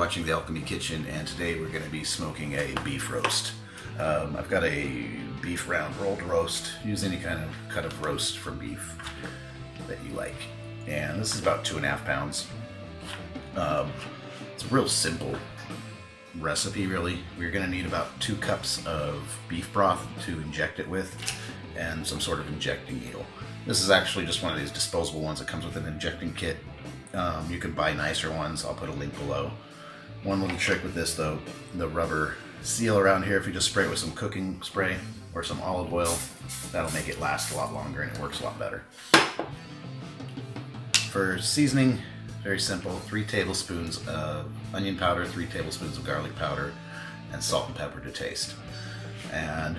watching The Alchemy Kitchen, and today we're going to be smoking a beef roast. I've got a beef round rolled roast. Use any kind of cut of roast from beef that you like. And this is about 2.5 pounds. It's a real simple recipe, really. We're going to need about 2 cups of beef broth to inject it with, and some sort of injecting needle. This is actually just one of these disposable ones that comes with an injecting kit. You can buy nicer ones. I'll put a link below. One little trick with this, though, the rubber seal around here, if you just spray it with some cooking spray or some olive oil, that'll make it last a lot longer and it works a lot better. For seasoning, very simple: 3 tablespoons of onion powder, 3 tablespoons of garlic powder, and salt and pepper to taste. And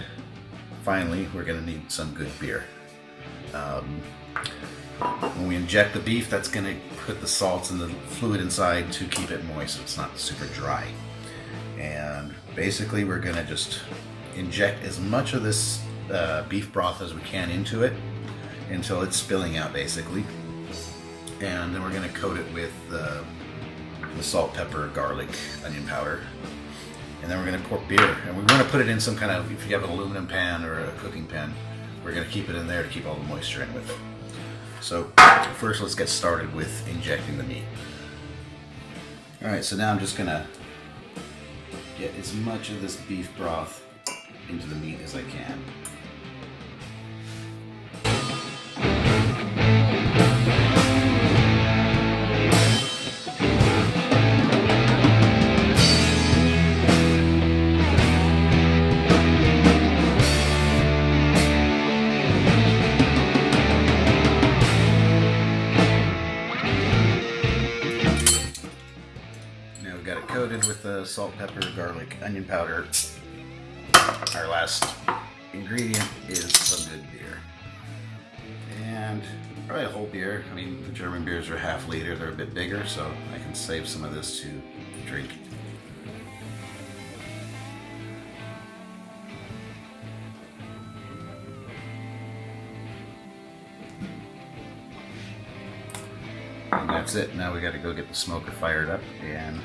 finally, we're going to need some good beer. When we inject the beef, that's going to put the salts and the fluid inside to keep it moist so it's not super dry. And basically we're going to just inject as much of this beef broth as we can into it until it's spilling out, basically. And then we're going to coat it with the salt, pepper, garlic, onion powder. And then we're going to pour beer. And we're going to put it in some kind of, if you have an aluminum pan or a cooking pan, we're going to keep it in there to keep all the moisture in with it. So first, let's get started with injecting the meat. Alright, so now I'm just going to get as much of this beef broth into the meat as I can. Coated with the salt, pepper, garlic, onion powder. Our last ingredient is some good beer. And probably a whole beer. I mean, the German beers are ½ liter, they're a bit bigger, so I can save some of this to drink. And that's it. Now we got to go get the smoker fired up, and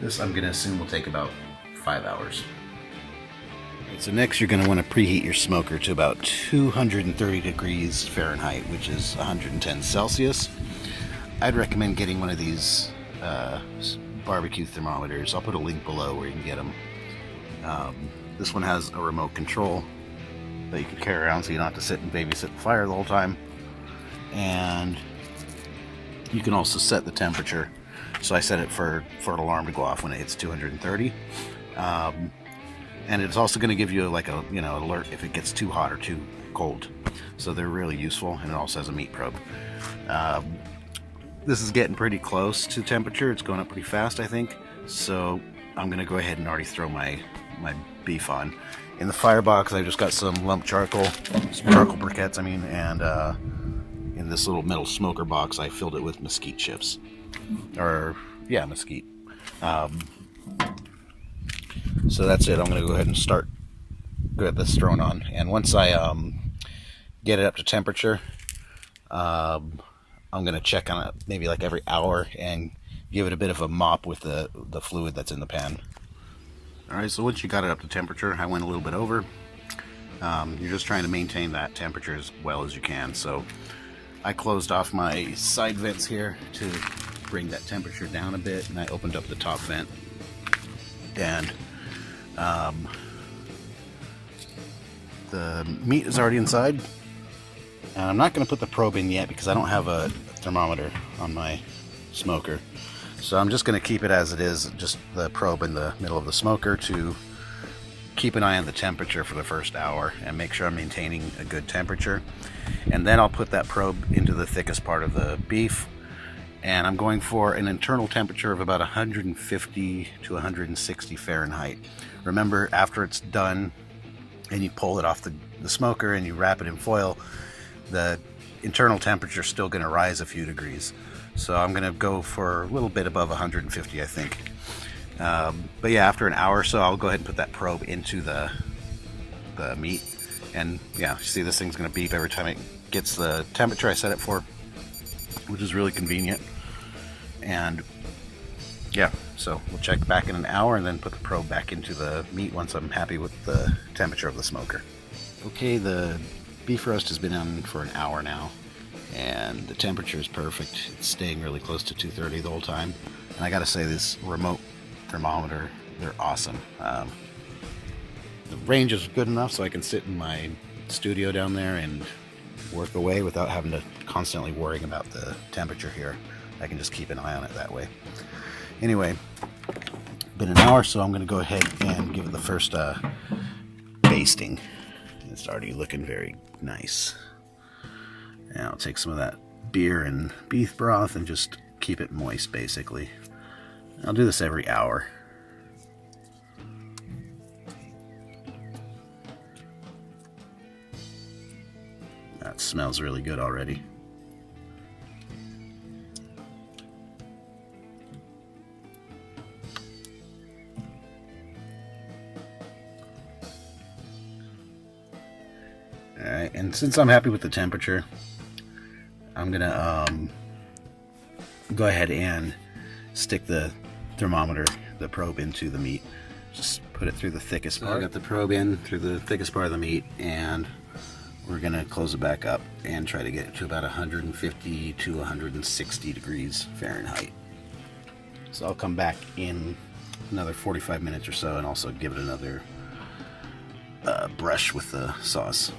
this, I'm going to assume, will take about 5 hours. So next you're going to want to preheat your smoker to about 230 degrees Fahrenheit, which is 110 Celsius. I'd recommend getting one of these barbecue thermometers. I'll put a link below where you can get them. This one has a remote control that you can carry around, so you don't have to sit and babysit the fire the whole time. And you can also set the temperature. So I set it for an alarm to go off when it hits 230. And it's also going to give you like a alert if it gets too hot or too cold. So they're really useful, and it also has a meat probe. This is getting pretty close to temperature. It's going up pretty fast, I think. So I'm going to go ahead and already throw my beef on. In the firebox, I've just got some lump charcoal, some charcoal briquettes, and in this little metal smoker box, I filled it with mesquite chips. Mesquite. So that's it. I'm going to go ahead and get this thrown on. And once I get it up to temperature, I'm going to check on it maybe like every hour and give it a bit of a mop with the fluid that's in the pan. Alright, so once you got it up to temperature, I went a little bit over. You're just trying to maintain that temperature as well as you can. So I closed off my side vents here to bring that temperature down a bit, and I opened up the top vent, and the meat is already inside. And I'm not going to put the probe in yet because I don't have a thermometer on my smoker, so I'm just going to keep it as it is, just the probe in the middle of the smoker to keep an eye on the temperature for the first hour and make sure I'm maintaining a good temperature. And then I'll put that probe into the thickest part of the beef, and I'm going for an internal temperature of about 150 to 160 Fahrenheit. Remember, after it's done and you pull it off the smoker and you wrap it in foil, the internal temperature is still going to rise a few degrees. So I'm going to go for a little bit above 150, I think. But yeah, after an hour or so, I'll go ahead and put that probe into the meat. And yeah, you see this thing's going to beep every time it gets the temperature I set it for, which is really convenient. And yeah, so we'll check back in an hour and then put the probe back into the meat once I'm happy with the temperature of the smoker. Okay, the beef roast has been on for an hour now, and the temperature is perfect. It's staying really close to 230 the whole time. And I gotta say, this remote thermometer, they're awesome. The range is good enough so I can sit in my studio down there and work away without having to constantly worrying about the temperature here. I can just keep an eye on it that way. Anyway, been an hour, so I'm going to go ahead and give it the first basting. It's already looking very nice. And I'll take some of that beer and beef broth and just keep it moist, basically. I'll do this every hour. That smells really good already. Alright, and since I'm happy with the temperature, I'm gonna go ahead and stick the thermometer, the probe, into the meat. Just put it through the thickest part. I got the probe in through the thickest part of the meat, and we're gonna close it back up and try to get it to about 150 to 160 degrees Fahrenheit. So I'll come back in another 45 minutes or so and also give it another brush with the sauce.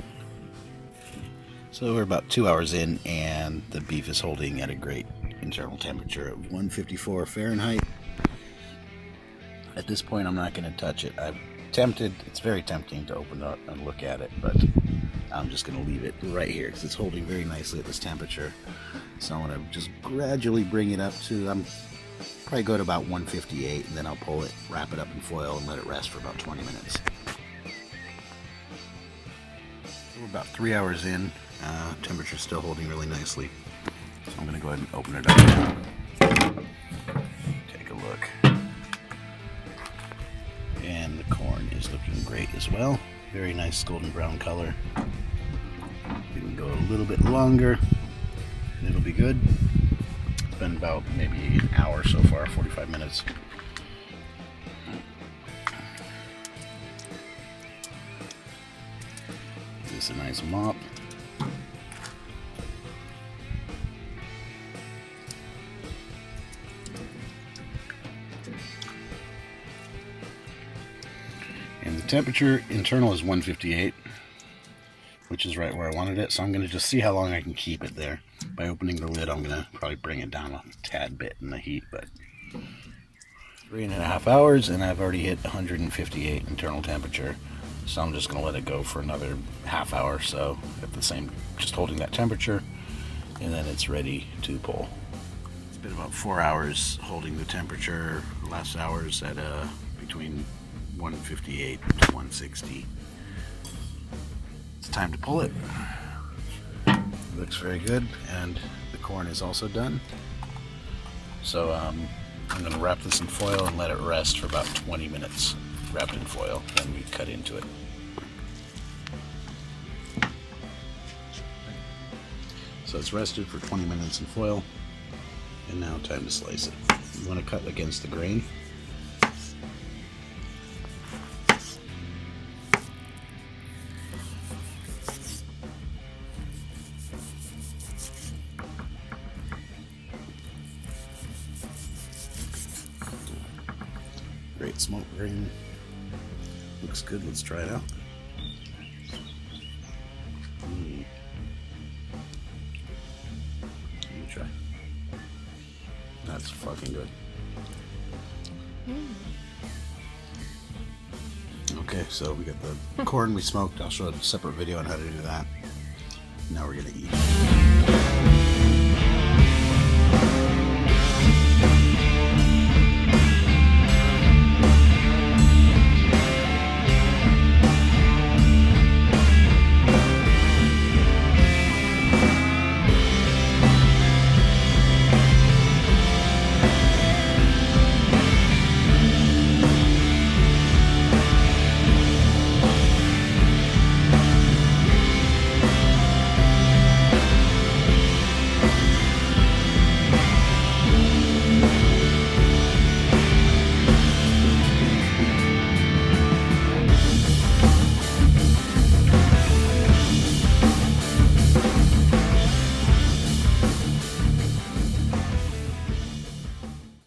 So we're about 2 hours in, and the beef is holding at a great internal temperature of 154 Fahrenheit. At this point, I'm not going to touch it. I'm tempted. It's very tempting to open it up and look at it, but I'm just going to leave it right here because it's holding very nicely at this temperature. So I'm going to just gradually bring it up to, probably go to about 158, and then I'll pull it, wrap it up in foil, and let it rest for about 20 minutes. We're about 3 hours in. Temperature's still holding really nicely. So I'm going to go ahead and open it up now. Take a look. And the corn is looking great as well. Very nice golden brown color. We can go a little bit longer and it'll be good. It's been about maybe an hour so far, 45 minutes. This is a nice mop. And the temperature internal is 158, which is right where I wanted it. So I'm going to just see how long I can keep it there. By opening the lid, I'm going to probably bring it down a tad bit in the heat, but 3.5 hours, and I've already hit 158 internal temperature. So I'm just going to let it go for another half hour or so at the same, just holding that temperature, and then it's ready to pull. It's been about 4 hours holding the temperature. The last hours at between 158 to 160. It's time to pull it. It looks very good, and the corn is also done. So I'm going to wrap this in foil and let it rest for about 20 minutes. Wrapped in foil, then we cut into it. So it's rested for 20 minutes in foil, and now time to slice it. You want to cut against the grain. Great smoke grain. Looks good. Let's try it out. Let me try. That's fucking good. Okay, so we got the corn we smoked. I'll show a separate video on how to do that. Now we're gonna eat.